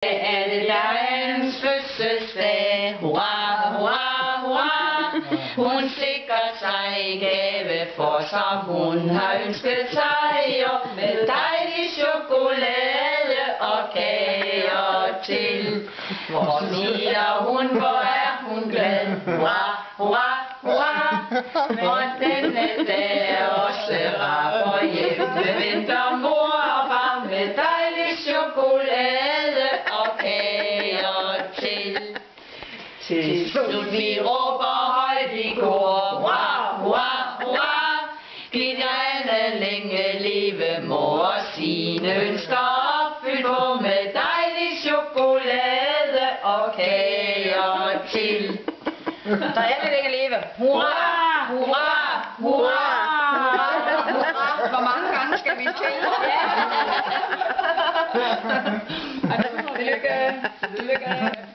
Er det dagens fødselsdag? Hurra, hurra, hurra! Hun sikrer sig en gave, for som hun har ønsket sig, og med dejlig chokolade og kager til. Hvor smiler hun, hvor er hun glad? Hurra, hurra, hurra! For denne dag er også rar, for hjemme venter mor og far med dejlig chokolade og kager til. Til slut vi råber højt i kor, hurra, hurra, hurra! Giv Diana længe leve, mor sine ønsker opfyldt på med dejlig chokolade og kager til. Diana længe leve. Hurra, hurra, hurra! Hvor mange gange skal vi til? Tillykke. Tillykke.